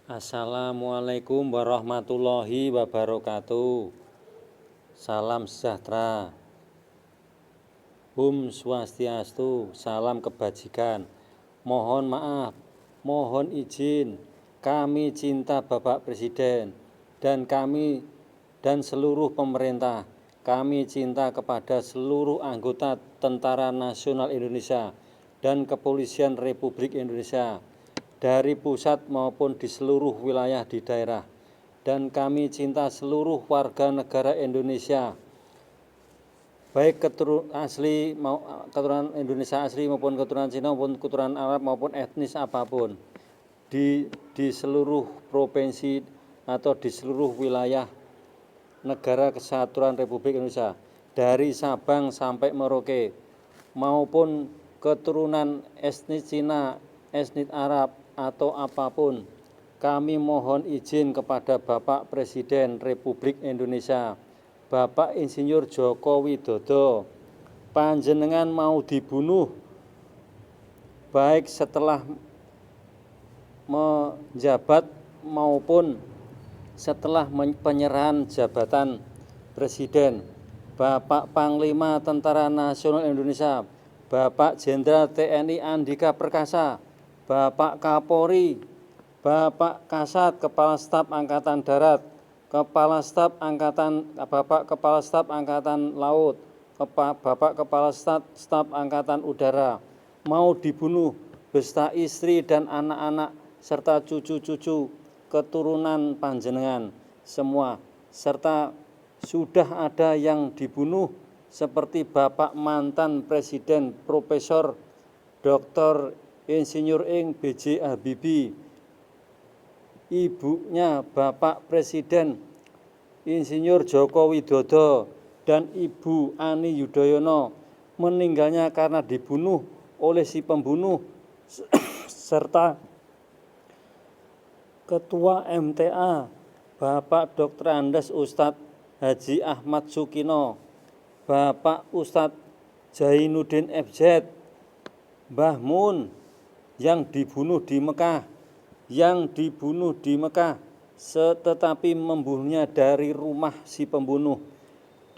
Assalamualaikum warahmatullahi wabarakatuh. Salam sejahtera. Om Swastiastu, salam kebajikan. Mohon maaf, mohon izin, kami cinta Bapak Presiden dan kami dan seluruh pemerintah. Kami cinta kepada seluruh anggota Tentara Nasional Indonesia dan Kepolisian Republik Indonesia dari pusat maupun di seluruh wilayah di daerah. Dan kami cinta seluruh warga negara Indonesia, baik keturunan Indonesia asli maupun keturunan Cina maupun keturunan Arab maupun etnis apapun di seluruh provinsi atau di seluruh wilayah negara kesatuan Republik Indonesia, dari Sabang sampai Merauke, maupun keturunan etnis Cina, etnis Arab atau apapun. Kami mohon izin kepada Bapak Presiden Republik Indonesia, Bapak Insinyur Joko Widodo, panjenengan mau dibunuh baik setelah menjabat maupun setelah penyerahan jabatan Presiden. Bapak Panglima Tentara Nasional Indonesia, Bapak Jenderal TNI Andika Perkasa, Bapak Kapolri, Bapak Kasat Kepala Staf Angkatan Darat, Bapak Kepala Staf Angkatan Laut, Bapak Kepala Staf Angkatan Udara mau dibunuh beserta istri dan anak-anak serta cucu-cucu keturunan panjenengan semua, serta sudah ada yang dibunuh seperti Bapak mantan Presiden Profesor Dr. Insinyur Ing B.J. Habibie, ibunya Bapak Presiden Insinyur Joko Widodo dan Ibu Ani Yudhoyono meninggalnya karena dibunuh oleh si pembunuh, serta Ketua MTA Bapak Dr. Andes Ustadz Haji Ahmad Sukino, Bapak Ustadz Zainuddin FZ, Mbah Mun yang dibunuh di Mekah, tetapi membunuhnya dari rumah si pembunuh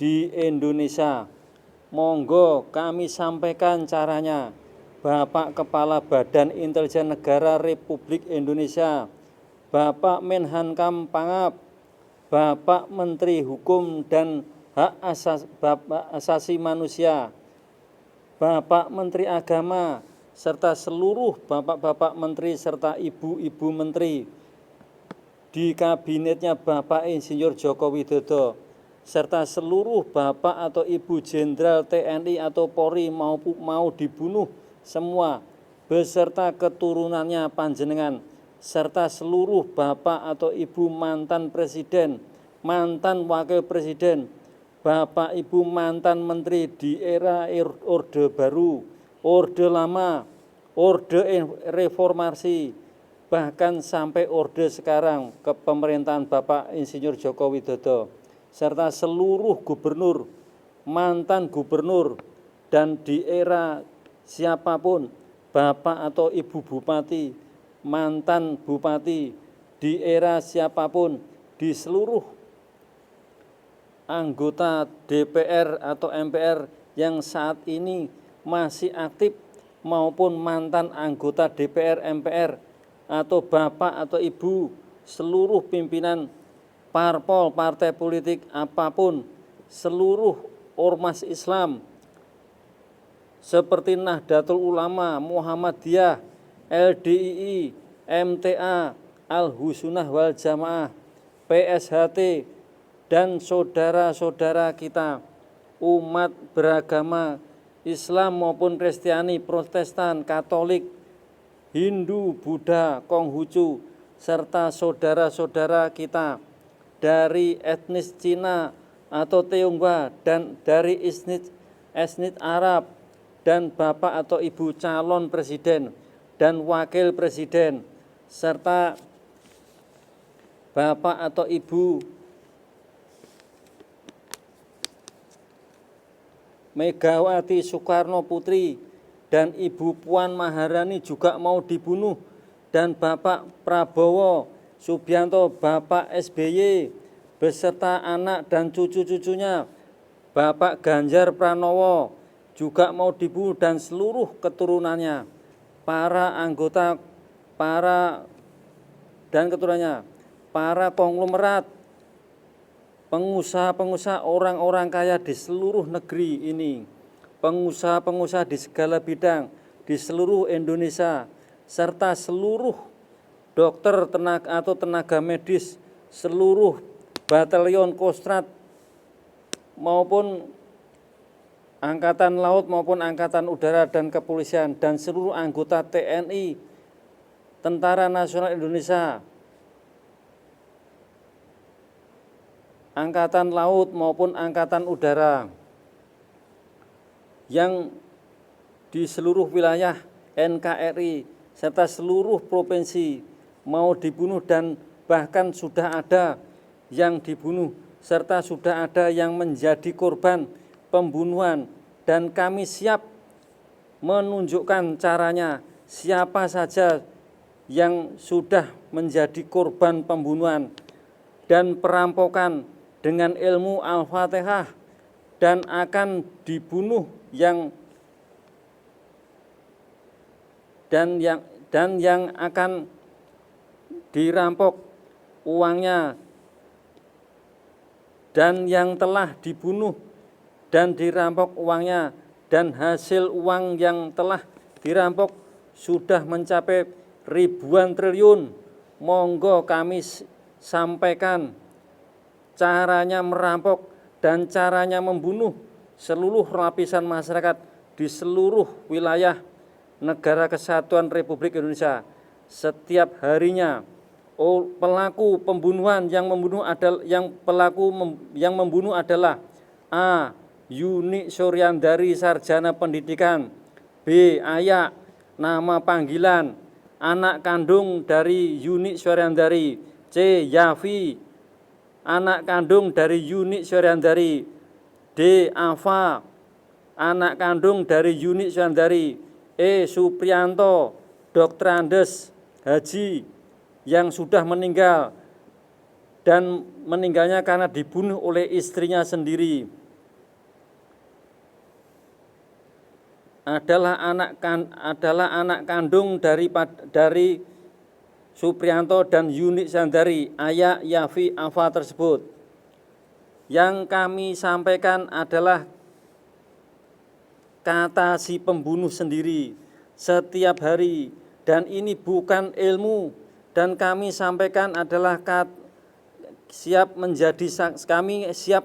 di Indonesia. Monggo kami sampaikan caranya. Bapak Kepala Badan Intelijen Negara Republik Indonesia, Bapak Menhankam Pangap, Bapak Menteri Hukum dan Hak Asasi Manusia, Bapak Menteri Agama, serta seluruh bapak-bapak menteri serta ibu-ibu menteri di kabinetnya Bapak Insinyur Joko Widodo, serta seluruh bapak atau ibu jenderal TNI atau Polri mau dibunuh semua beserta keturunannya panjenengan, serta seluruh bapak atau ibu mantan presiden, mantan wakil presiden, bapak ibu mantan menteri di era Orde Baru, Orde Lama, Orde Reformasi, bahkan sampai Orde sekarang ke pemerintahan Bapak Insinyur Joko Widodo, serta seluruh gubernur, mantan gubernur, dan di era siapapun, Bapak atau Ibu Bupati, mantan Bupati, di era siapapun, di seluruh anggota DPR atau MPR yang saat ini masih aktif maupun mantan anggota DPR MPR atau bapak atau ibu, seluruh pimpinan parpol partai politik apapun, seluruh ormas Islam seperti Nahdlatul Ulama, Muhammadiyah, LDII, MTA, Al-Husnah wal Jamaah, PSHT, dan saudara-saudara kita umat beragama Islam maupun Kristiani, Protestan, Katolik, Hindu, Buddha, Konghucu, serta saudara-saudara kita dari etnis Cina atau Tionghoa dan dari etnis Arab, dan bapak atau ibu calon presiden dan wakil presiden, serta bapak atau ibu Megawati Soekarno Putri dan Ibu Puan Maharani juga mau dibunuh, dan Bapak Prabowo Subianto, Bapak SBY, beserta anak dan cucu-cucunya, Bapak Ganjar Pranowo, juga mau dibunuh dan seluruh keturunannya, para anggota, dan keturunannya, para konglomerat, pengusaha-pengusaha, orang-orang kaya di seluruh negeri ini, pengusaha-pengusaha di segala bidang, di seluruh Indonesia, serta seluruh dokter tenaga medis, seluruh batalion Kostrad maupun Angkatan Laut maupun Angkatan Udara dan Kepolisian, dan seluruh anggota TNI, Tentara Nasional Indonesia, Angkatan Laut maupun Angkatan Udara yang di seluruh wilayah NKRI serta seluruh provinsi mau dibunuh, dan bahkan sudah ada yang dibunuh serta sudah ada yang menjadi korban pembunuhan, dan kami siap menunjukkan caranya siapa saja yang sudah menjadi korban pembunuhan dan perampokan dengan ilmu Al-Fatihah dan akan dibunuh dan yang akan dirampok uangnya, dan yang telah dibunuh dan dirampok uangnya dan hasil uang yang telah dirampok sudah mencapai ribuan triliun. Monggo kami sampaikan caranya merampok dan caranya membunuh seluruh lapisan masyarakat di seluruh wilayah Negara Kesatuan Republik Indonesia. Setiap harinya pelaku pembunuhan yang membunuh adalah A. Yuni Suryandari, sarjana pendidikan. B. Ayak, nama panggilan, anak kandung dari Yuni Suryandari. C. Yafi, anak kandung dari Yuni Suryandari. D. Afa, anak kandung dari Yuni Suryandari. E. Suprianto, Dr. Andes Haji, yang sudah meninggal dan meninggalnya karena dibunuh oleh istrinya sendiri. Adalah anak kandung dari Suprianto dan Yuni Suryandari, Ayak, Yafi, Afa tersebut. Yang kami sampaikan adalah kata si pembunuh sendiri setiap hari, dan ini bukan ilmu, dan kami sampaikan adalah kami siap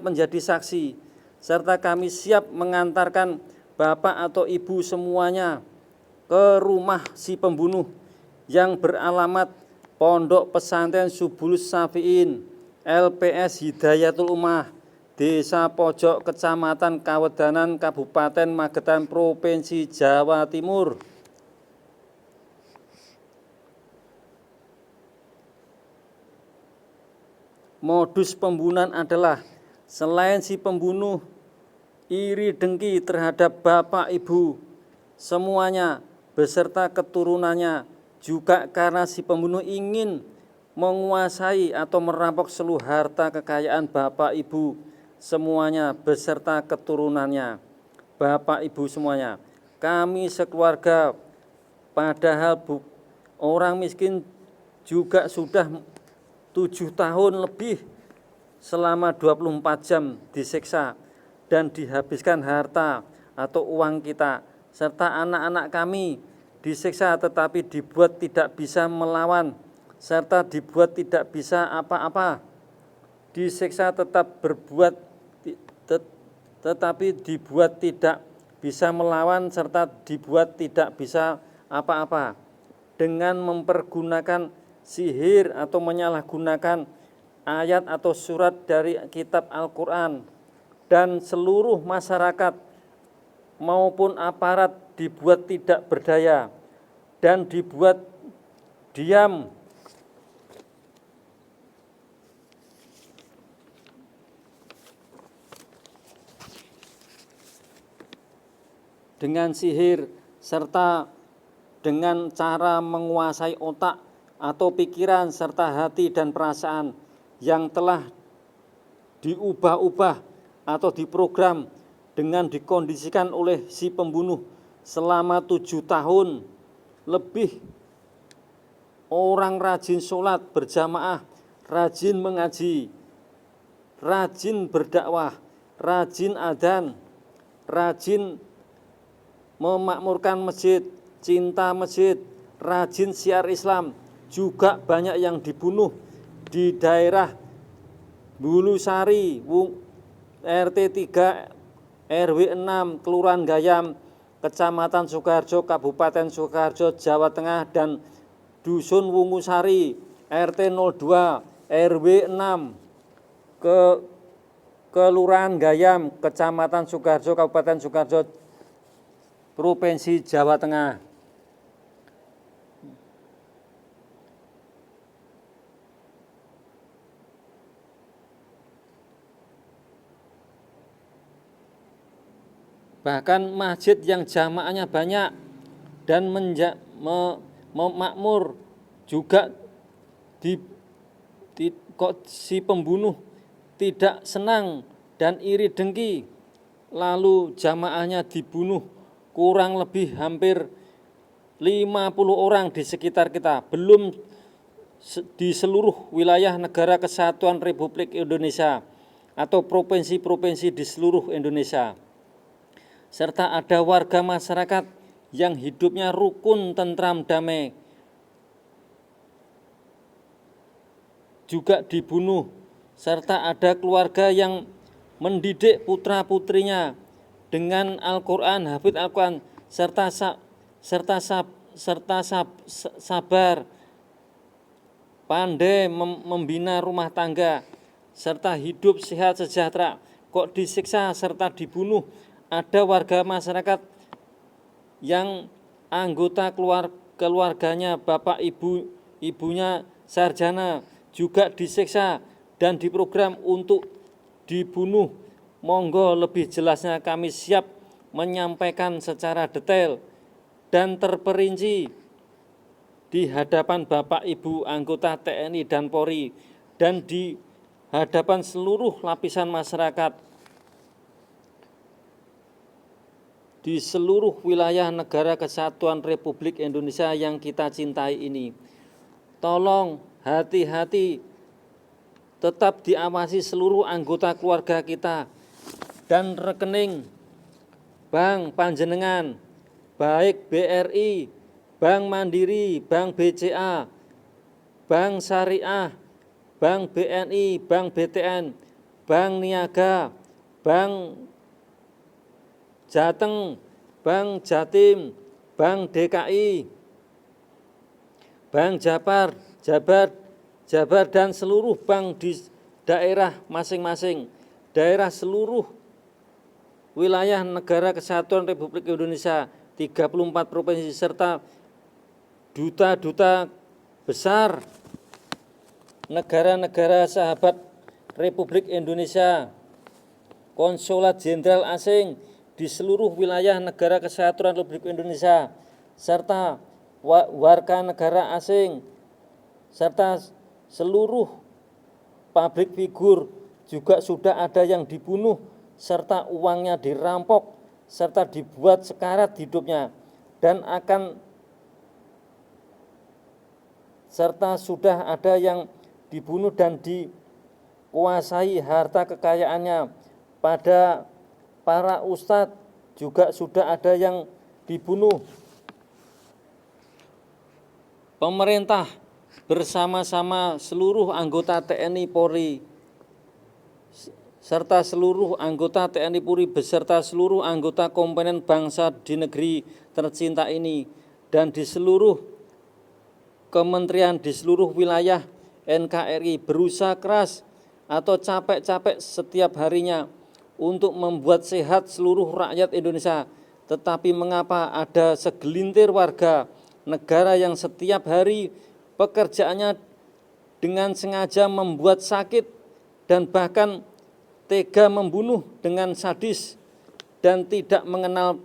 menjadi saksi, serta kami siap mengantarkan bapak atau ibu semuanya ke rumah si pembunuh yang beralamat Pondok Pesantren Subulus Safiin, LPS Hidayatul Ummah, Desa Pojok, Kecamatan Kawedanan, Kabupaten Magetan, Provinsi Jawa Timur. Modus pembunuhan adalah selain si pembunuh iri dengki terhadap bapak ibu semuanya beserta keturunannya, juga karena si pembunuh ingin menguasai atau merampok seluruh harta kekayaan bapak ibu semuanya beserta keturunannya, bapak ibu semuanya. Kami sekeluarga, padahal orang miskin juga sudah 7 tahun lebih selama 24 jam disiksa dan dihabiskan harta atau uang kita, serta anak-anak kami disiksa tetapi dibuat tidak bisa melawan, serta dibuat tidak bisa apa-apa. Disiksa tetapi dibuat tidak bisa melawan serta dibuat tidak bisa apa-apa dengan mempergunakan sihir atau menyalahgunakan ayat atau surat dari kitab Al-Quran, dan seluruh masyarakat maupun aparat dibuat tidak berdaya dan dibuat diam dengan sihir serta dengan cara menguasai otak atau pikiran serta hati dan perasaan yang telah diubah-ubah atau diprogram dengan dikondisikan oleh si pembunuh selama 7 tahun lebih. Orang rajin sholat berjamaah, rajin mengaji, rajin berdakwah, rajin adzan, rajin memakmurkan masjid, cinta masjid, rajin syiar Islam, juga banyak yang dibunuh di daerah Bulusari, RT 3 RW 6 Kelurahan Gayam, Kecamatan Sukoharjo, Kabupaten Sukoharjo, Jawa Tengah, dan Dusun Wungusari, RT 02 RW 6 Kelurahan Gayam, Kecamatan Sukoharjo, Kabupaten Sukoharjo, Provinsi Jawa Tengah. Bahkan masjid yang jamaahnya banyak dan makmur juga kok si pembunuh tidak senang dan iri dengki, lalu jamaahnya dibunuh kurang lebih hampir 50 orang di sekitar kita, belum di seluruh wilayah Negara Kesatuan Republik Indonesia atau provinsi-provinsi di seluruh Indonesia. Serta ada warga masyarakat yang hidupnya rukun, tentram, damai juga dibunuh, serta ada keluarga yang mendidik putra-putrinya dengan Al-Quran, hafidz Al-Quran, serta sabar, pandai membina rumah tangga, serta hidup sehat sejahtera, kok disiksa serta dibunuh. Ada warga masyarakat yang anggota keluarganya, bapak ibunya sarjana, juga disiksa dan diprogram untuk dibunuh. Monggo lebih jelasnya kami siap menyampaikan secara detail dan terperinci di hadapan Bapak Ibu anggota TNI dan Polri dan di hadapan seluruh lapisan masyarakat di seluruh wilayah Negara Kesatuan Republik Indonesia yang kita cintai ini. Tolong hati-hati, tetap diawasi seluruh anggota keluarga kita dan rekening bank panjenengan, baik BRI, Bank Mandiri, Bank BCA, Bank Syariah, Bank BNI, Bank BTN, Bank Niaga, Bank Jateng, Bank Jatim, Bank DKI, Bank Jabar dan seluruh bank di daerah masing-masing, daerah seluruh wilayah Negara Kesatuan Republik Indonesia, 34 provinsi, serta duta-duta besar negara-negara sahabat Republik Indonesia, konsulat jenderal asing di seluruh wilayah Negara Kesatuan Republik Indonesia, serta warga negara asing, serta seluruh publik figur juga sudah ada yang dibunuh, serta uangnya dirampok, serta dibuat sekarat hidupnya, dan serta sudah ada yang dibunuh dan dikuasai harta kekayaannya. Pada para ustadz juga sudah ada yang dibunuh. Pemerintah bersama-sama seluruh anggota TNI Polri serta seluruh anggota TNI Polri beserta seluruh anggota komponen bangsa di negeri tercinta ini dan di seluruh kementerian di seluruh wilayah NKRI berusaha keras atau capek-capek setiap harinya untuk membuat sehat seluruh rakyat Indonesia. Tetapi mengapa ada segelintir warga negara yang setiap hari pekerjaannya dengan sengaja membuat sakit dan bahkan tega membunuh dengan sadis dan tidak mengenal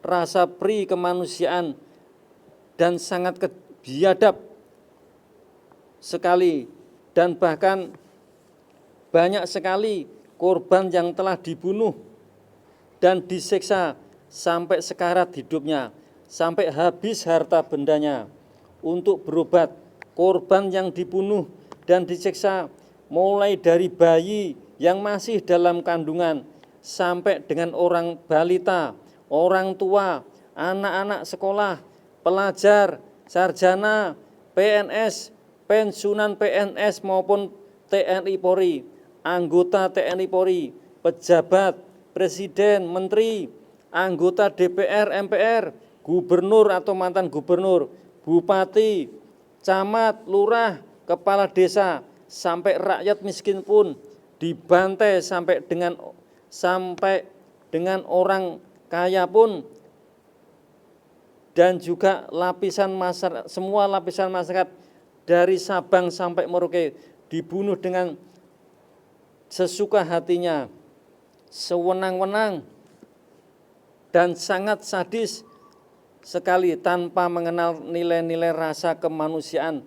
rasa pri kemanusiaan dan sangat biadab sekali dan bahkan banyak sekali korban yang telah dibunuh dan disiksa sampai sekarat hidupnya, sampai habis harta bendanya untuk berobat. Korban yang dibunuh dan disiksa mulai dari bayi yang masih dalam kandungan sampai dengan orang balita, orang tua, anak-anak sekolah, pelajar, sarjana, PNS, pensiunan PNS maupun TNI Polri, anggota TNI Polri, pejabat, presiden, menteri, anggota DPR, MPR, gubernur atau mantan gubernur, bupati, camat, lurah, kepala desa, sampai rakyat miskin pun dibantai sampai dengan orang kaya pun, dan juga lapisan masyarakat, semua lapisan masyarakat dari Sabang sampai Merauke dibunuh dengan sesuka hatinya, sewenang-wenang, dan sangat sadis sekali tanpa mengenal nilai-nilai rasa kemanusiaan,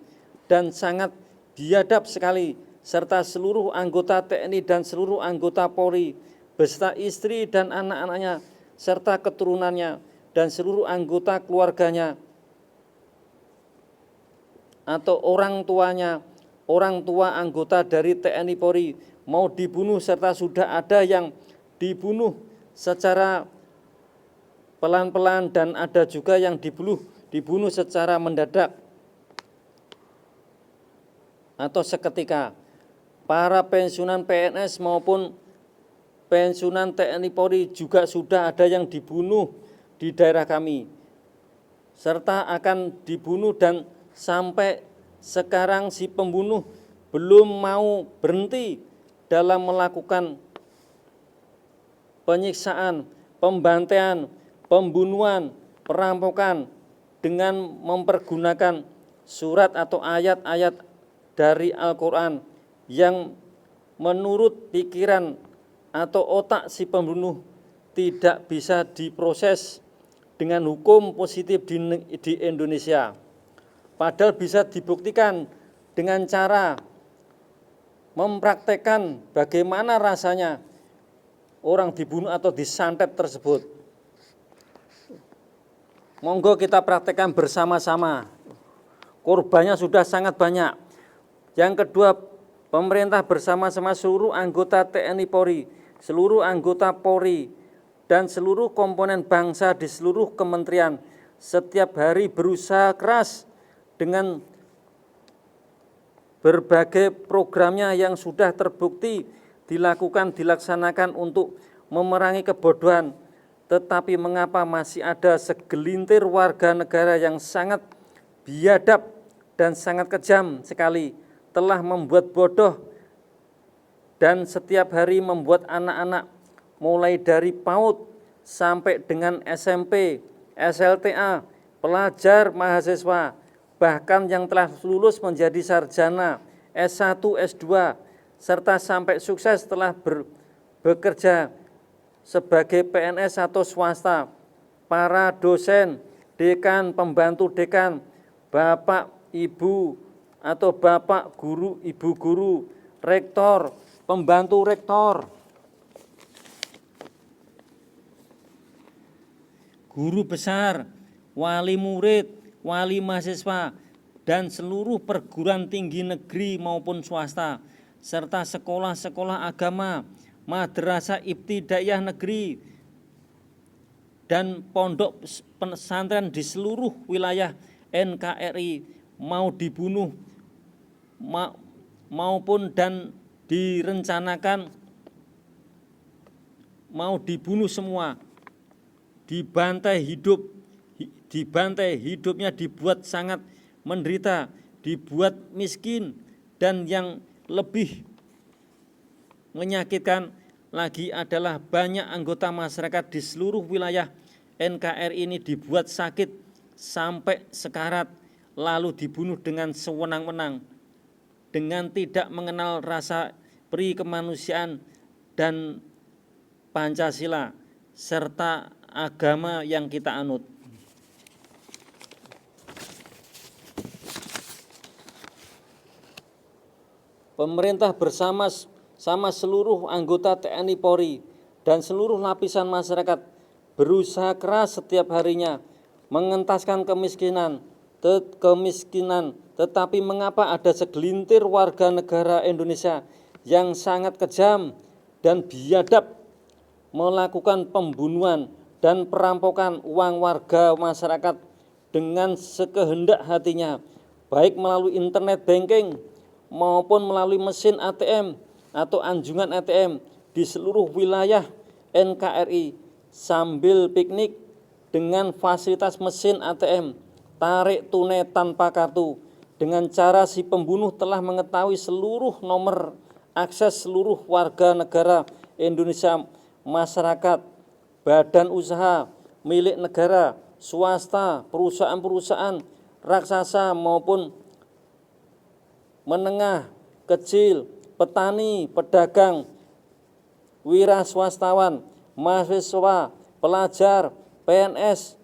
dan sangat biadab sekali, serta seluruh anggota TNI dan seluruh anggota Polri beserta istri dan anak-anaknya serta keturunannya dan seluruh anggota keluarganya atau orang tuanya, orang tua anggota dari TNI Polri mau dibunuh, serta sudah ada yang dibunuh secara pelan-pelan dan ada juga yang dibunuh secara mendadak atau seketika. Para pensiunan PNS maupun pensiunan TNI Polri juga sudah ada yang dibunuh di daerah kami, serta akan dibunuh, dan sampai sekarang si pembunuh belum mau berhenti dalam melakukan penyiksaan, pembantaian, pembunuhan, perampokan dengan mempergunakan surat atau ayat-ayat dari Al-Quran yang menurut pikiran atau otak si pembunuh tidak bisa diproses dengan hukum positif di Indonesia. Padahal bisa dibuktikan dengan cara mempraktekkan bagaimana rasanya orang dibunuh atau disantet tersebut. Monggo kita praktekkan bersama-sama. Korbannya sudah sangat banyak. Yang kedua, pemerintah bersama-sama seluruh anggota TNI Polri, seluruh anggota Polri, dan seluruh komponen bangsa di seluruh kementerian setiap hari berusaha keras dengan berbagai programnya yang sudah terbukti dilaksanakan untuk memerangi kebodohan. Tetapi mengapa masih ada segelintir warga negara yang sangat biadab dan sangat kejam sekali, telah membuat bodoh dan setiap hari membuat anak-anak mulai dari PAUD sampai dengan SMP, SLTA, pelajar, mahasiswa, bahkan yang telah lulus menjadi sarjana, S1, S2, serta sampai sukses setelah bekerja sebagai PNS atau swasta, para dosen, dekan, pembantu dekan, bapak, ibu, atau bapak guru, ibu guru, rektor, pembantu rektor, guru besar, wali murid, wali mahasiswa, dan seluruh perguruan tinggi negeri maupun swasta, serta sekolah-sekolah agama, madrasah ibtidaiyah negeri, dan pondok pesantren di seluruh wilayah NKRI mau dibunuh maupun dan direncanakan mau dibunuh semua, dibantai hidupnya dibuat sangat menderita, dibuat miskin, dan yang lebih menyakitkan lagi adalah banyak anggota masyarakat di seluruh wilayah NKRI ini dibuat sakit sampai sekarat, lalu dibunuh dengan sewenang-wenang, dengan tidak mengenal rasa peri kemanusiaan dan Pancasila serta agama yang kita anut. pemerintah bersama seluruh anggota TNI Polri dan seluruh lapisan masyarakat berusaha keras setiap harinya mengentaskan kemiskinan, tetapi mengapa ada segelintir warga negara Indonesia yang sangat kejam dan biadab melakukan pembunuhan dan perampokan uang warga masyarakat dengan sekehendak hatinya, baik melalui internet banking maupun melalui mesin ATM atau anjungan ATM di seluruh wilayah NKRI sambil piknik dengan fasilitas mesin ATM, tarik tunai tanpa kartu. Dengan cara si pembunuh telah mengetahui seluruh nomor akses seluruh warga negara Indonesia, masyarakat, badan usaha, milik negara, swasta, perusahaan-perusahaan raksasa maupun menengah, kecil, petani, pedagang, wira swastawan, mahasiswa, pelajar, PNS,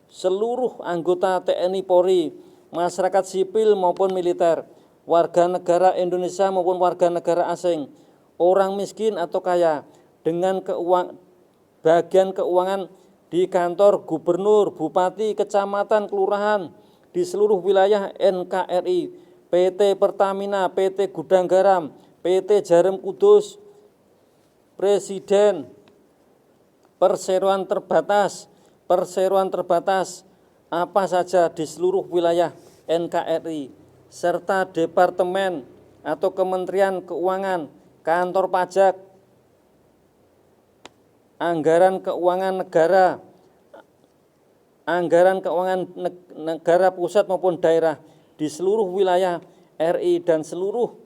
seluruh anggota TNI Polri, masyarakat sipil maupun militer, warga negara Indonesia maupun warga negara asing, orang miskin atau kaya, dengan bagian keuangan di kantor gubernur, bupati, kecamatan, kelurahan di seluruh wilayah NKRI, PT Pertamina, PT Gudang Garam, PT Jarum Kudus, Presiden, perseroan terbatas apa saja di seluruh wilayah NKRI, serta departemen atau Kementerian Keuangan, kantor pajak, anggaran keuangan negara pusat maupun daerah di seluruh wilayah RI dan seluruh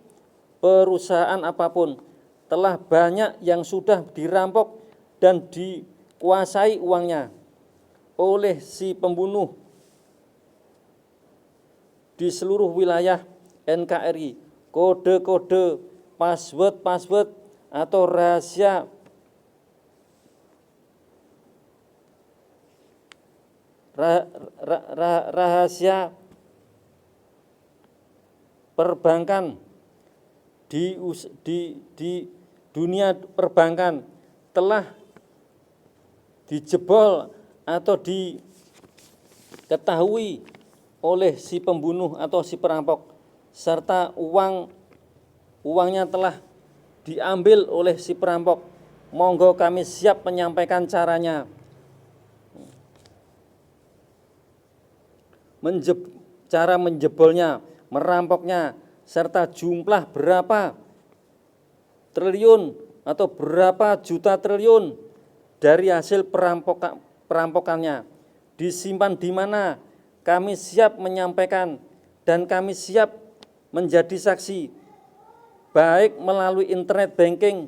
perusahaan apapun, telah banyak yang sudah dirampok dan dikuasai uangnya oleh si pembunuh di seluruh wilayah NKRI. Kode-kode, password atau rahasia perbankan di dunia perbankan telah dijebol atau diketahui oleh si pembunuh atau si perampok, serta uangnya telah diambil oleh si perampok. Monggo kami siap menyampaikan caranya. Cara menjebolnya, merampoknya, serta jumlah berapa triliun atau berapa juta triliun dari hasil perampokannya disimpan di mana, kami siap menyampaikan dan kami siap menjadi saksi, baik melalui internet banking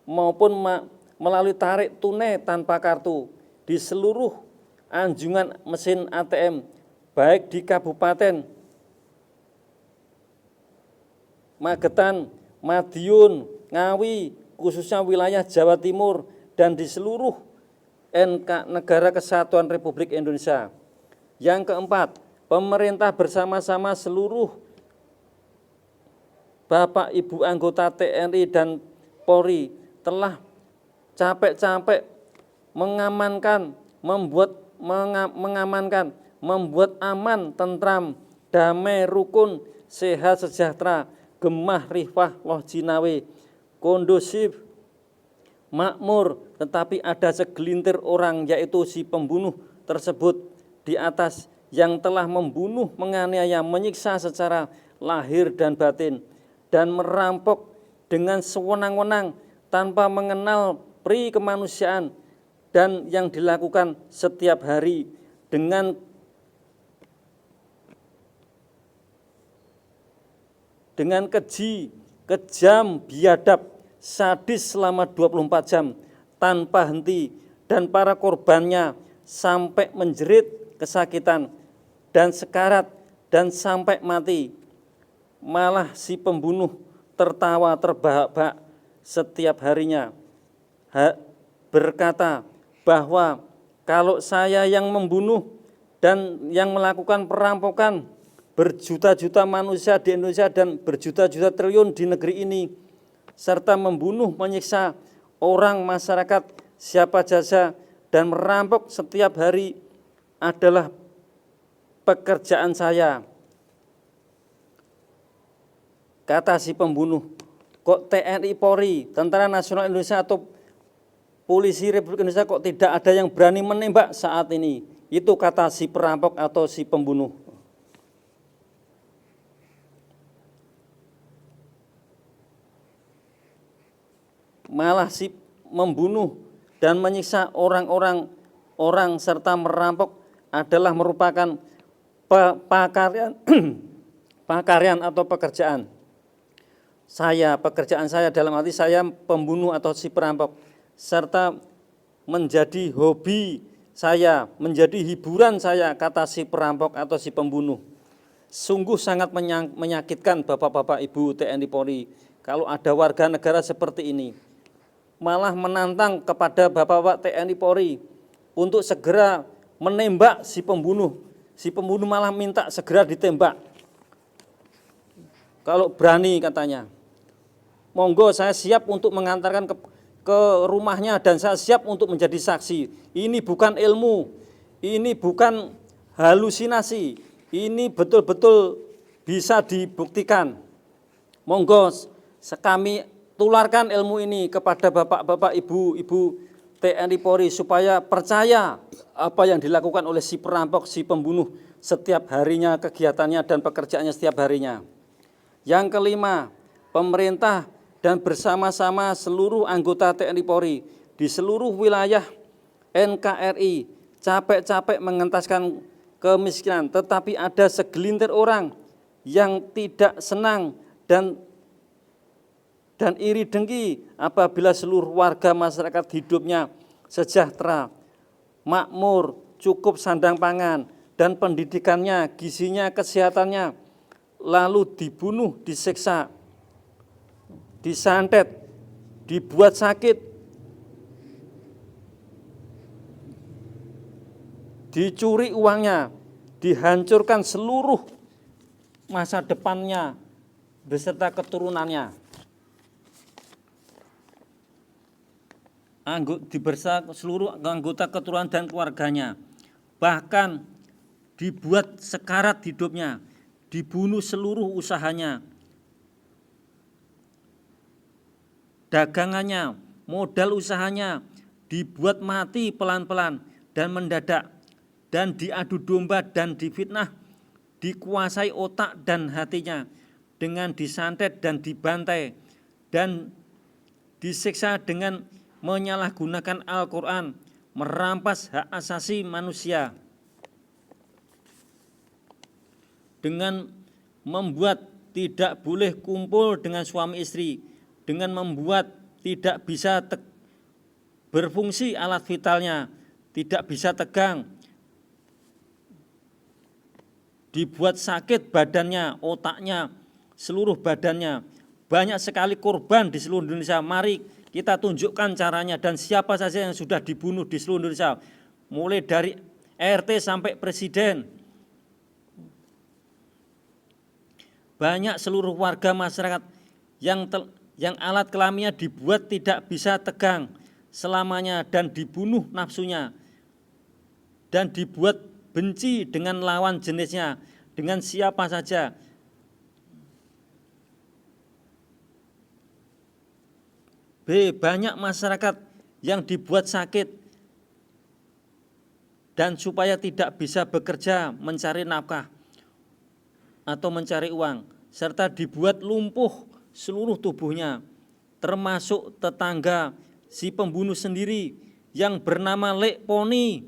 maupun melalui tarik tunai tanpa kartu di seluruh anjungan mesin ATM, baik di Kabupaten Magetan, Madiun, Ngawi, khususnya wilayah Jawa Timur, dan di seluruh Negara Kesatuan Republik Indonesia. Yang keempat, pemerintah bersama-sama seluruh Bapak Ibu anggota TNI dan Polri telah capek-capek mengamankan, membuat aman, tentram, damai, rukun, sehat, sejahtera, gemah, rifah, loh jinawi, kondusif, makmur, tetapi ada segelintir orang, yaitu si pembunuh tersebut di atas, yang telah membunuh, menganiaya, menyiksa secara lahir dan batin, dan merampok dengan sewenang-wenang tanpa mengenal pri kemanusiaan, dan yang dilakukan setiap hari dengan keji, kejam, biadab, sadis selama 24 jam tanpa henti, dan para korbannya sampai menjerit kesakitan dan sekarat dan sampai mati. Malah si pembunuh tertawa terbahak-bahak setiap harinya, berkata bahwa kalau saya yang membunuh dan yang melakukan perampokan berjuta-juta manusia di Indonesia dan berjuta-juta triliun di negeri ini, serta membunuh, menyiksa orang masyarakat siapa saja dan merampok setiap hari adalah pekerjaan saya. Kata si pembunuh. Kok TNI Polri, Tentara Nasional Indonesia atau Polisi Republik Indonesia kok tidak ada yang berani menembak saat ini? Itu kata si perampok atau si pembunuh. Malah si membunuh dan menyiksa orang serta merampok adalah merupakan pakaryan atau pekerjaan saya dalam arti saya pembunuh atau si perampok, serta menjadi hobi saya, menjadi hiburan saya, kata si perampok atau si pembunuh. Sungguh sangat menyakitkan Bapak-bapak Ibu TNI Polri kalau ada warga negara seperti ini, malah menantang kepada Bapak-bapak TNI Polri untuk segera menembak si pembunuh. Si pembunuh malah minta segera ditembak. Kalau berani katanya. Monggo saya siap untuk mengantarkan ke rumahnya dan saya siap untuk menjadi saksi. Ini bukan ilmu, ini bukan halusinasi, ini betul-betul bisa dibuktikan. Monggo kami tularkan ilmu ini kepada Bapak-bapak, Ibu TNI Polri supaya percaya apa yang dilakukan oleh si perampok, si pembunuh setiap harinya, kegiatannya dan pekerjaannya setiap harinya. Yang kelima, pemerintah dan bersama-sama seluruh anggota TNI Polri di seluruh wilayah NKRI capek-capek mengentaskan kemiskinan, tetapi ada segelintir orang yang tidak senang dan iri dengki apabila seluruh warga masyarakat hidupnya sejahtera, makmur, cukup sandang pangan, dan pendidikannya, gizinya, kesehatannya, lalu dibunuh, disiksa, disantet, dibuat sakit, dicuri uangnya, dihancurkan seluruh masa depannya beserta keturunannya. Seluruh anggota keturunan dan keluarganya, bahkan dibuat sekarat hidupnya, dibunuh seluruh usahanya, dagangannya, modal usahanya, dibuat mati pelan-pelan dan mendadak, dan diadu domba dan difitnah, dikuasai otak dan hatinya dengan disantet dan dibantai dan disiksa dengan menyalahgunakan Al-Quran, merampas hak asasi manusia, dengan membuat tidak boleh kumpul dengan suami istri, dengan membuat tidak bisa berfungsi alat vitalnya, tidak bisa tegang, dibuat sakit badannya, otaknya, seluruh badannya. Banyak sekali korban di seluruh Indonesia. Mari kita tunjukkan caranya dan siapa saja yang sudah dibunuh di seluruh Indonesia, mulai dari RT sampai presiden. Banyak seluruh warga masyarakat yang alat kelaminnya dibuat tidak bisa tegang selamanya dan dibunuh nafsunya dan dibuat benci dengan lawan jenisnya, dengan siapa saja. B. Banyak masyarakat yang dibuat sakit dan supaya tidak bisa bekerja mencari nafkah atau mencari uang, serta dibuat lumpuh seluruh tubuhnya, termasuk tetangga si pembunuh sendiri yang bernama Lek Poni,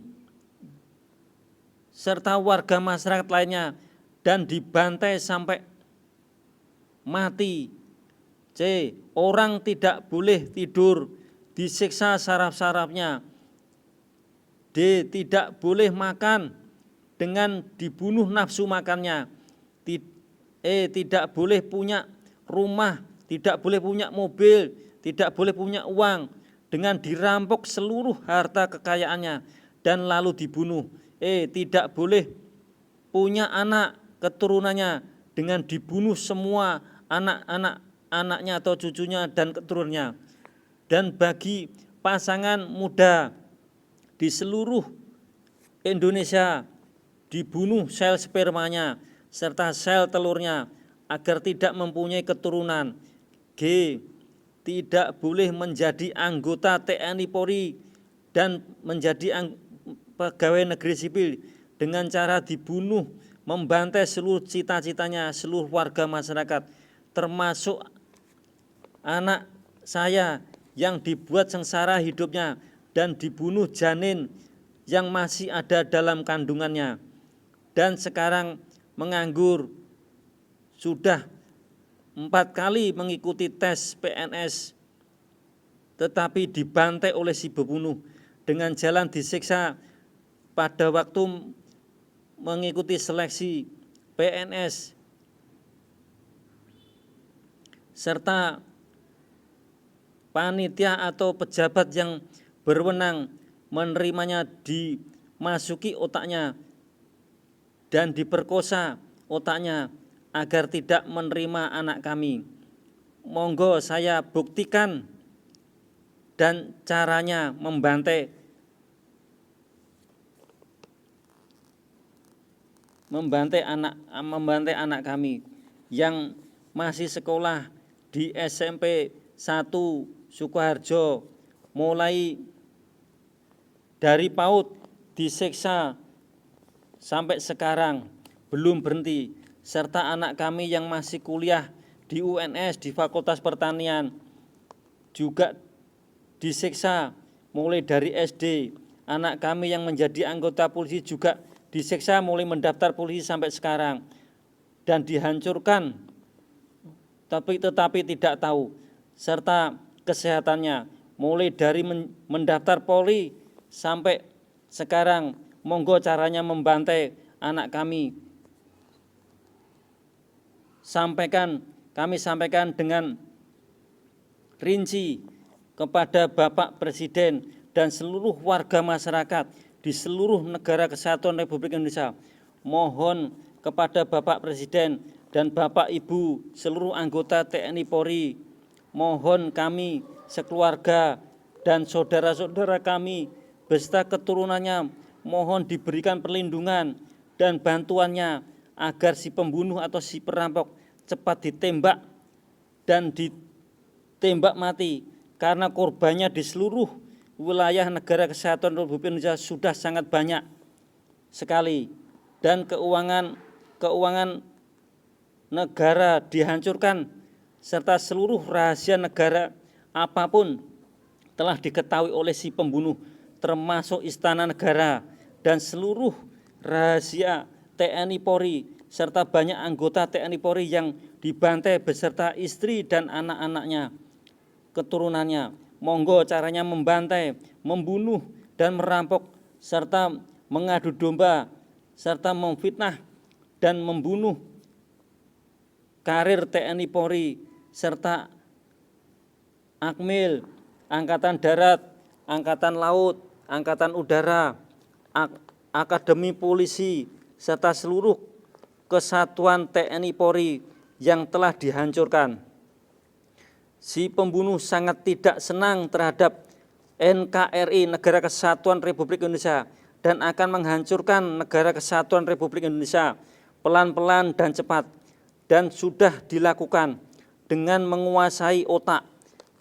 serta warga masyarakat lainnya, dan dibantai sampai mati. C. Orang tidak boleh tidur, disiksa saraf-sarafnya. D. Tidak boleh makan dengan dibunuh nafsu makannya. E. Tidak boleh punya rumah, tidak boleh punya mobil, tidak boleh punya uang, dengan dirampok seluruh harta kekayaannya dan lalu dibunuh. E. Tidak boleh punya anak keturunannya dengan dibunuh semua anaknya atau cucunya dan keturunannya. Dan bagi pasangan muda di seluruh Indonesia dibunuh sel spermanya serta sel telurnya agar tidak mempunyai keturunan. G. Tidak boleh menjadi anggota TNI Polri dan menjadi pegawai negeri sipil dengan cara dibunuh, membantai seluruh cita-citanya seluruh warga masyarakat, termasuk anak saya yang dibuat sengsara hidupnya dan dibunuh janin yang masih ada dalam kandungannya dan sekarang menganggur, sudah 4 kali mengikuti tes PNS tetapi dibantai oleh si pembunuh dengan jalan disiksa pada waktu mengikuti seleksi PNS serta panitia atau pejabat yang berwenang menerimanya dimasuki otaknya dan diperkosa otaknya agar tidak menerima anak kami. Monggo saya buktikan dan caranya membantai anak kami yang masih sekolah di SMP 1 Sukoharjo, mulai dari PAUD disiksa sampai sekarang belum berhenti, serta anak kami yang masih kuliah di UNS di Fakultas Pertanian juga disiksa mulai dari SD. Anak kami yang menjadi anggota polisi juga disiksa mulai mendaftar polisi sampai sekarang dan dihancurkan tetapi tidak tahu, serta kesehatannya mulai dari mendaftar Polri sampai sekarang. Monggo caranya membantai anak kami kami sampaikan dengan rinci kepada Bapak Presiden dan seluruh warga masyarakat di seluruh negara kesatuan Republik Indonesia. Mohon kepada Bapak Presiden dan Bapak Ibu seluruh anggota TNI Polri, mohon kami sekeluarga dan saudara-saudara kami beserta keturunannya mohon diberikan perlindungan dan bantuannya agar si pembunuh atau si perampok cepat ditembak dan ditembak mati, karena korbannya di seluruh wilayah negara kesatuan Republik Indonesia sudah sangat banyak sekali dan keuangan negara dihancurkan serta seluruh rahasia negara apapun telah diketahui oleh si pembunuh, termasuk istana negara dan seluruh rahasia TNI Polri serta banyak anggota TNI Polri yang dibantai beserta istri dan anak-anaknya, keturunannya. Monggo caranya membantai, membunuh dan merampok serta mengadu domba serta memfitnah dan membunuh karir TNI Polri serta Akmil, Angkatan Darat, Angkatan Laut, Angkatan Udara, Akademi Polisi serta seluruh kesatuan TNI Polri yang telah dihancurkan. Si pembunuh sangat tidak senang terhadap NKRI, Negara Kesatuan Republik Indonesia, dan akan menghancurkan Negara Kesatuan Republik Indonesia pelan-pelan dan cepat, dan sudah dilakukan dengan menguasai otak,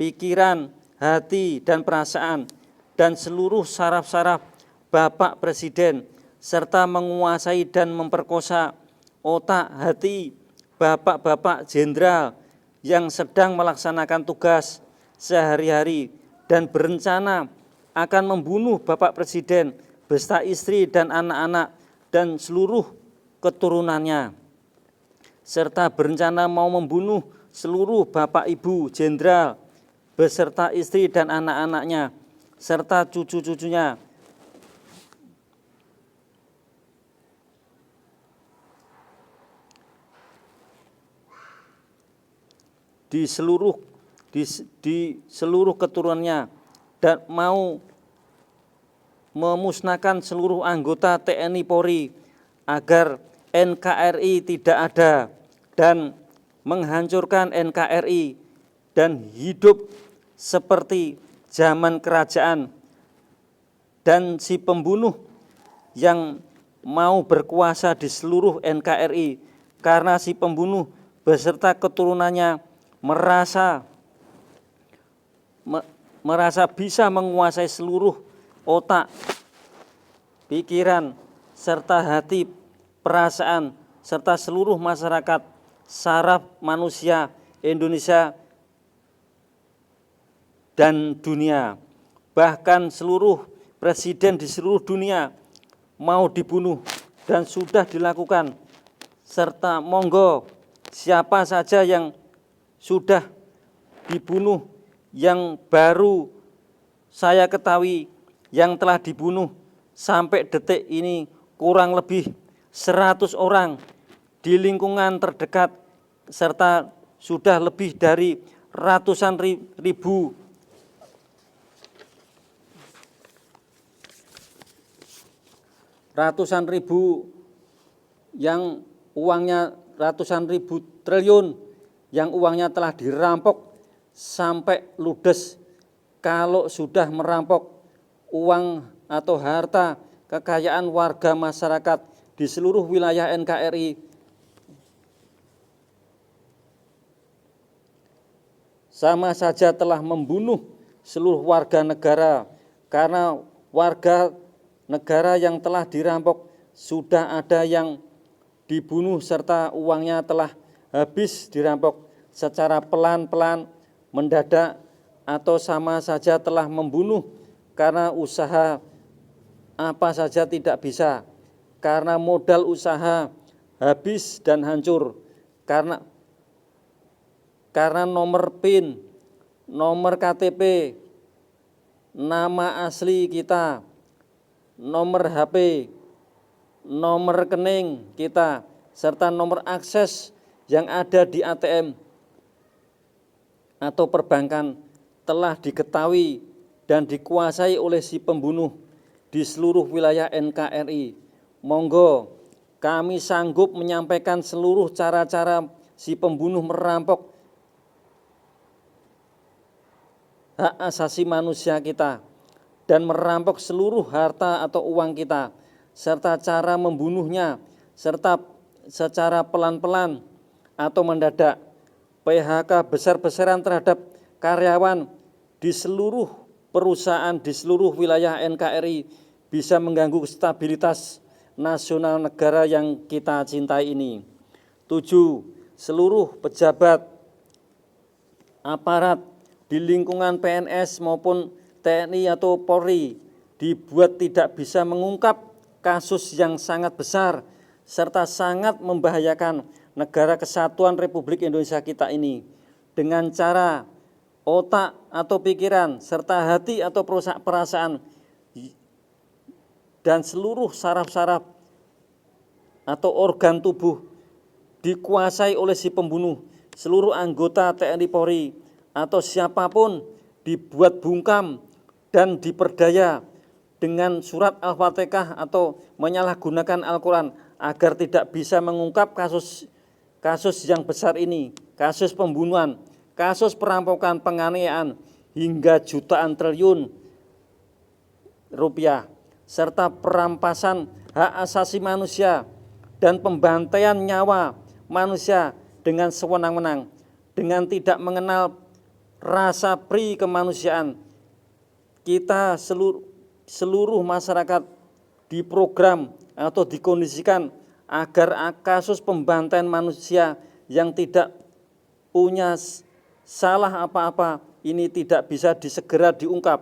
pikiran, hati, dan perasaan, dan seluruh saraf-saraf Bapak Presiden, serta menguasai dan memperkosa otak, hati Bapak-Bapak Jenderal yang sedang melaksanakan tugas sehari-hari dan berencana akan membunuh Bapak Presiden beserta istri dan anak-anak dan seluruh keturunannya, serta berencana mau membunuh seluruh Bapak Ibu Jenderal beserta istri dan anak-anaknya serta cucu-cucunya. Di seluruh keturunannya dan mau memusnahkan seluruh anggota TNI Polri agar NKRI tidak ada dan menghancurkan NKRI dan hidup seperti zaman kerajaan, dan si pembunuh yang mau berkuasa di seluruh NKRI karena si pembunuh beserta keturunannya merasa bisa menguasai seluruh otak, pikiran, serta hati, perasaan, serta seluruh masyarakat saraf manusia Indonesia dan dunia. Bahkan seluruh presiden di seluruh dunia mau dibunuh dan sudah dilakukan, serta monggo siapa saja yang sudah dibunuh, yang baru saya ketahui yang telah dibunuh sampai detik ini kurang lebih 100 orang di lingkungan terdekat, serta sudah lebih dari ratusan ribu yang uangnya ratusan ribu triliun yang uangnya telah dirampok sampai ludes. Kalau sudah merampok uang atau harta kekayaan warga masyarakat di seluruh wilayah NKRI, sama saja telah membunuh seluruh warga negara, karena warga negara yang telah dirampok sudah ada yang dibunuh serta uangnya telah habis dirampok secara pelan-pelan, mendadak, atau sama saja telah membunuh karena usaha apa saja tidak bisa, karena modal usaha habis dan hancur, karena nomor PIN, nomor KTP, nama asli kita, nomor HP, nomor rekening kita, serta nomor akses yang ada di ATM atau perbankan telah diketahui dan dikuasai oleh si pembunuh di seluruh wilayah NKRI. Monggo kami sanggup menyampaikan seluruh cara-cara si pembunuh merampok hak asasi manusia kita dan merampok seluruh harta atau uang kita, serta cara membunuhnya, serta secara pelan-pelan atau mendadak. PHK besar-besaran terhadap karyawan di seluruh perusahaan di seluruh wilayah NKRI bisa mengganggu stabilitas nasional negara yang kita cintai ini. 7. Seluruh pejabat aparat di lingkungan PNS maupun TNI atau Polri dibuat tidak bisa mengungkap kasus yang sangat besar serta sangat membahayakan negara kesatuan Republik Indonesia kita ini dengan cara otak atau pikiran serta hati atau perasaan dan seluruh saraf-saraf atau organ tubuh dikuasai oleh si pembunuh. Seluruh anggota TNI Polri atau siapapun dibuat bungkam dan diperdaya dengan surat Al-Fatihah atau menyalahgunakan Al-Quran agar tidak bisa mengungkap kasus yang besar ini, kasus pembunuhan, kasus perampokan, penganiayaan hingga jutaan triliun rupiah, serta perampasan hak asasi manusia dan pembantaian nyawa manusia dengan sewenang-wenang, dengan tidak mengenal rasa pri kemanusiaan. Kita seluruh masyarakat diprogram atau dikondisikan agar kasus pembantaian manusia yang tidak punya salah apa-apa ini tidak bisa disegera diungkap.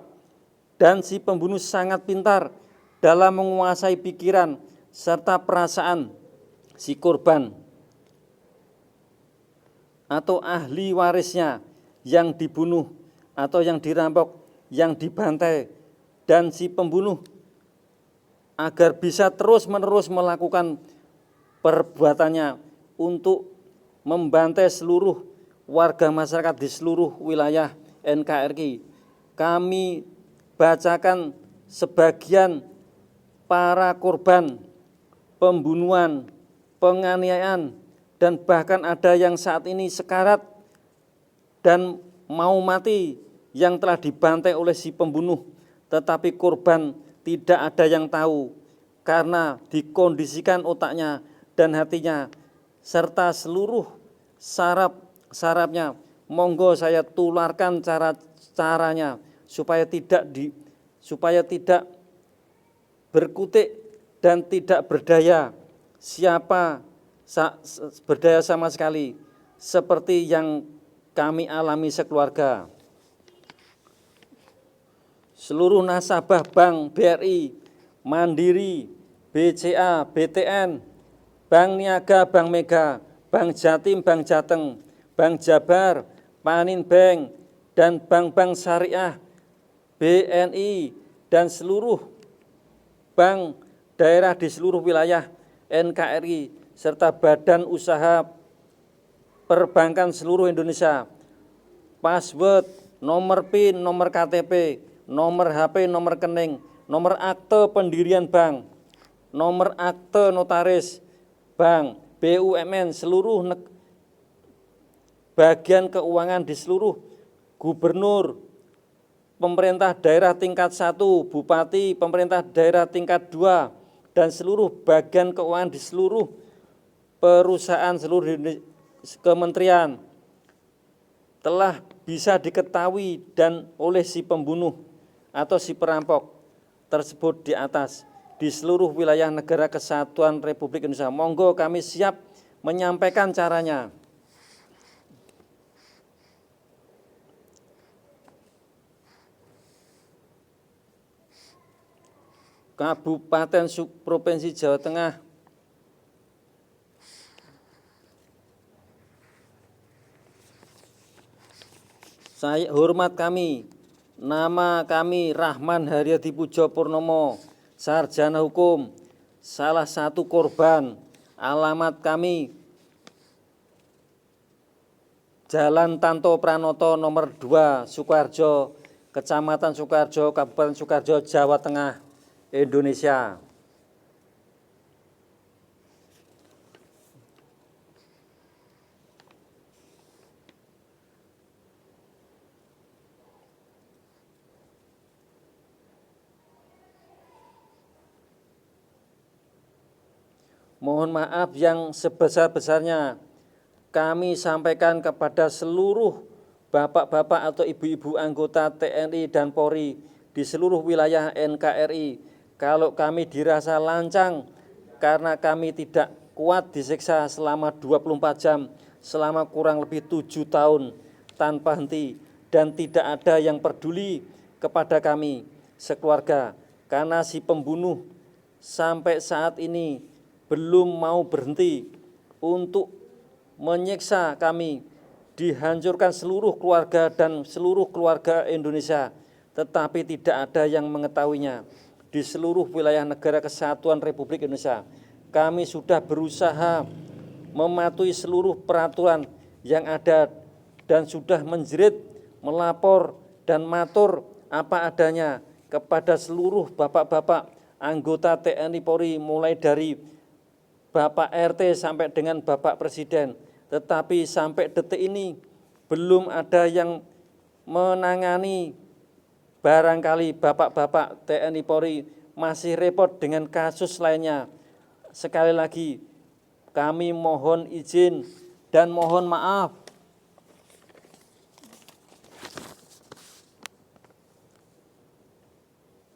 Dan si pembunuh sangat pintar dalam menguasai pikiran serta perasaan si korban atau ahli warisnya yang dibunuh atau yang dirampok, yang dibantai, dan si pembunuh agar bisa terus-menerus melakukan perbuatannya untuk membantai seluruh warga masyarakat di seluruh wilayah NKRI. Kami bacakan sebagian para korban pembunuhan penganiayaan, dan bahkan ada yang saat ini sekarat dan mau mati yang telah dibantai oleh si pembunuh, tetapi korban tidak ada yang tahu karena dikondisikan otaknya dan hatinya serta seluruh saraf-sarafnya. Monggo saya tularkan caranya supaya tidak berkutik dan tidak berdaya berdaya sama sekali, seperti yang kami alami sekeluarga. Seluruh nasabah Bank BRI, Mandiri, BCA, BTN, Bank Niaga, Bank Mega, Bank Jatim, Bank Jateng, Bank Jabar, Panin Bank, dan bank-bank syariah, BNI, dan seluruh bank daerah di seluruh wilayah NKRI, serta badan usaha perbankan seluruh Indonesia, password, nomor PIN, nomor KTP, nomor HP, nomor rekening, nomor akte pendirian bank, nomor akte notaris bank, BUMN, seluruh bagian keuangan di seluruh gubernur, pemerintah daerah tingkat 1, bupati, pemerintah daerah tingkat 2, dan seluruh bagian keuangan di seluruh perusahaan, seluruh kementerian telah bisa diketahui dan oleh si pembunuh atau si perampok tersebut di atas di seluruh wilayah negara kesatuan Republik Indonesia. Monggo kami siap menyampaikan caranya. Kabupaten Provinsi Jawa Tengah, saya hormat kami, nama kami Rahman Haryadi Pujo Purnomo, sarjana hukum, salah satu korban. Alamat kami Jalan Tanto Pranoto nomor 2, Sukoharjo, Kecamatan Sukoharjo, Kabupaten Sukoharjo, Jawa Tengah, Indonesia. Mohon maaf yang sebesar-besarnya kami sampaikan kepada seluruh bapak-bapak atau ibu-ibu anggota TNI dan Polri di seluruh wilayah NKRI. Kalau kami dirasa lancang karena kami tidak kuat disiksa selama 24 jam, selama kurang lebih 7 tahun tanpa henti, dan tidak ada yang peduli kepada kami sekeluarga, karena si pembunuh sampai saat ini belum mau berhenti untuk menyiksa kami, dihancurkan seluruh keluarga dan seluruh keluarga Indonesia, tetapi tidak ada yang mengetahuinya. Di seluruh wilayah negara kesatuan Republik Indonesia, kami sudah berusaha mematuhi seluruh peraturan yang ada dan sudah menjerit, melapor, dan matur apa adanya kepada seluruh bapak-bapak anggota TNI Polri, mulai dari Bapak RT sampai dengan Bapak Presiden. Tetapi sampai detik ini belum ada yang menangani. Barangkali bapak-bapak TNI Polri masih repot dengan kasus lainnya. Sekali lagi kami mohon izin dan mohon maaf.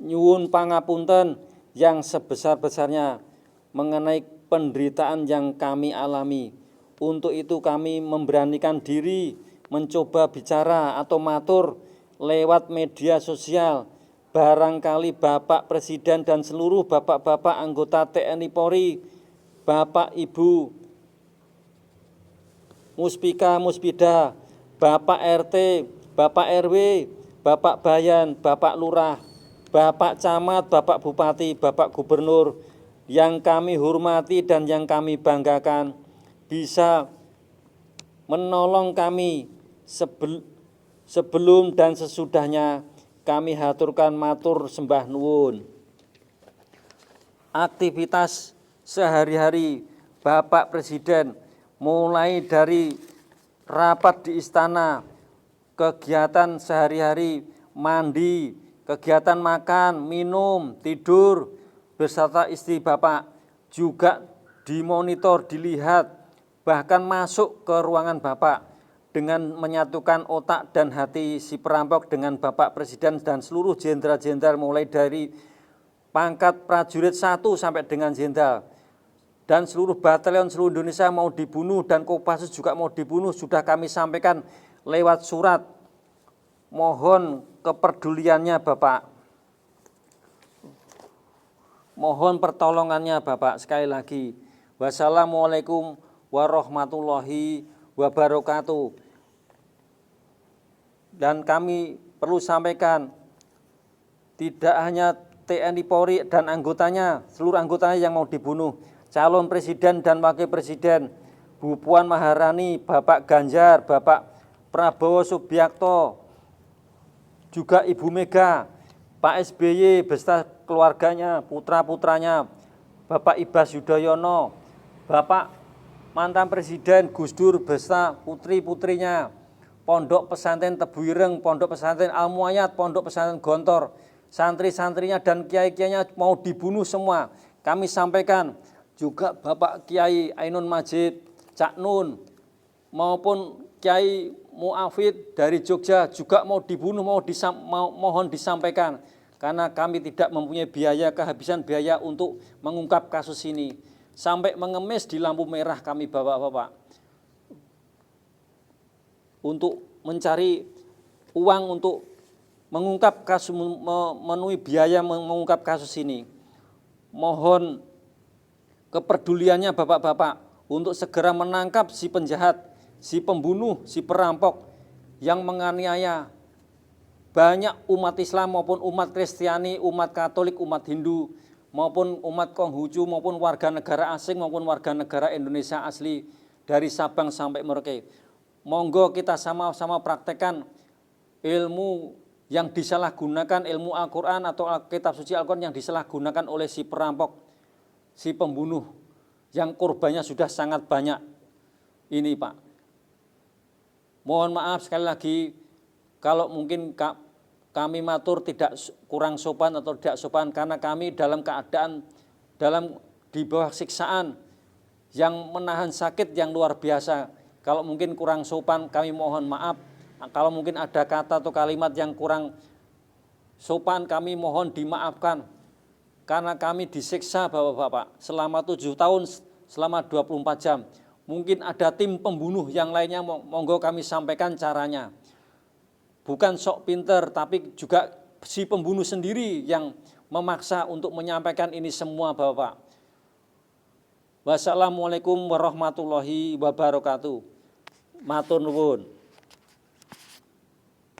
Nyuwun pangapunten yang sebesar-besarnya mengenai penderitaan yang kami alami. Untuk itu kami memberanikan diri mencoba bicara atau matur lewat media sosial. Barangkali Bapak Presiden dan seluruh bapak-bapak anggota TNI Polri, Bapak Ibu Muspika Muspida, Bapak RT, Bapak RW, Bapak Bayan, Bapak Lurah, Bapak Camat, Bapak Bupati, Bapak Gubernur, yang kami hormati dan yang kami banggakan, bisa menolong kami sebelum dan sesudahnya. Kami haturkan matur sembah nuwun. Aktivitas sehari-hari Bapak Presiden, mulai dari rapat di istana, kegiatan sehari-hari, mandi, kegiatan makan, minum, tidur, beserta istri Bapak juga dimonitor, dilihat, bahkan masuk ke ruangan Bapak dengan menyatukan otak dan hati si perampok dengan Bapak Presiden dan seluruh jenderal-jenderal mulai dari pangkat prajurit 1 sampai dengan jenderal. Dan seluruh batalion seluruh Indonesia mau dibunuh dan Kopassus juga mau dibunuh, sudah kami sampaikan lewat surat. Mohon kepeduliannya Bapak. Mohon pertolongannya Bapak sekali lagi. Wassalamualaikum warahmatullahi wabarakatuh. Dan kami perlu sampaikan, tidak hanya TNI Polri dan anggotanya, seluruh anggotanya yang mau dibunuh, calon presiden dan wakil presiden, Bu Puan Maharani, Bapak Ganjar, Bapak Prabowo Subianto, juga Ibu Mega, Pak SBY beserta keluarganya, putra-putranya, Bapak Ibas Yudhoyono, Bapak mantan Presiden Gus Dur beserta putri-putrinya, Pondok Pesantren Tebu Ireng, Pondok Pesantren Al Muayyad, Pondok Pesantren Gontor, santri-santrinya dan kiai-kiainya mau dibunuh semua. Kami sampaikan juga Bapak Kiai Ainun Majid, Cak Nun, maupun Kiai Mu'afid dari Jogja juga mau dibunuh, mohon disampaikan. Karena kami tidak mempunyai biaya, kehabisan biaya untuk mengungkap kasus ini. Sampai mengemis di lampu merah kami bapak-bapak. Untuk mencari uang untuk mengungkap kasus, memenuhi biaya mengungkap kasus ini. Mohon kepeduliannya bapak-bapak untuk segera menangkap si penjahat, si pembunuh, si perampok yang menganiaya banyak umat Islam maupun umat Kristiani, umat Katolik, umat Hindu, maupun umat Konghucu, maupun warga negara asing, maupun warga negara Indonesia asli dari Sabang sampai Merauke. Monggo kita sama-sama praktekkan ilmu yang disalahgunakan, ilmu Al-Quran atau kitab suci Al-Quran yang disalahgunakan oleh si perampok, si pembunuh, yang korbannya sudah sangat banyak. Ini Pak, mohon maaf sekali lagi kalau mungkin kami matur tidak kurang sopan atau tidak sopan, karena kami dalam keadaan di bawah siksaan yang menahan sakit yang luar biasa. Kalau mungkin kurang sopan kami mohon maaf. Kalau mungkin ada kata atau kalimat yang kurang sopan kami mohon dimaafkan. Karena kami disiksa bapak-bapak selama 7 tahun, selama 24 jam. Mungkin ada tim pembunuh yang lainnya, monggo kami sampaikan caranya. Bukan sok pinter, tapi juga si pembunuh sendiri yang memaksa untuk menyampaikan ini semua Bapak. Wassalamualaikum warahmatullahi wabarakatuh. Matur nuwun.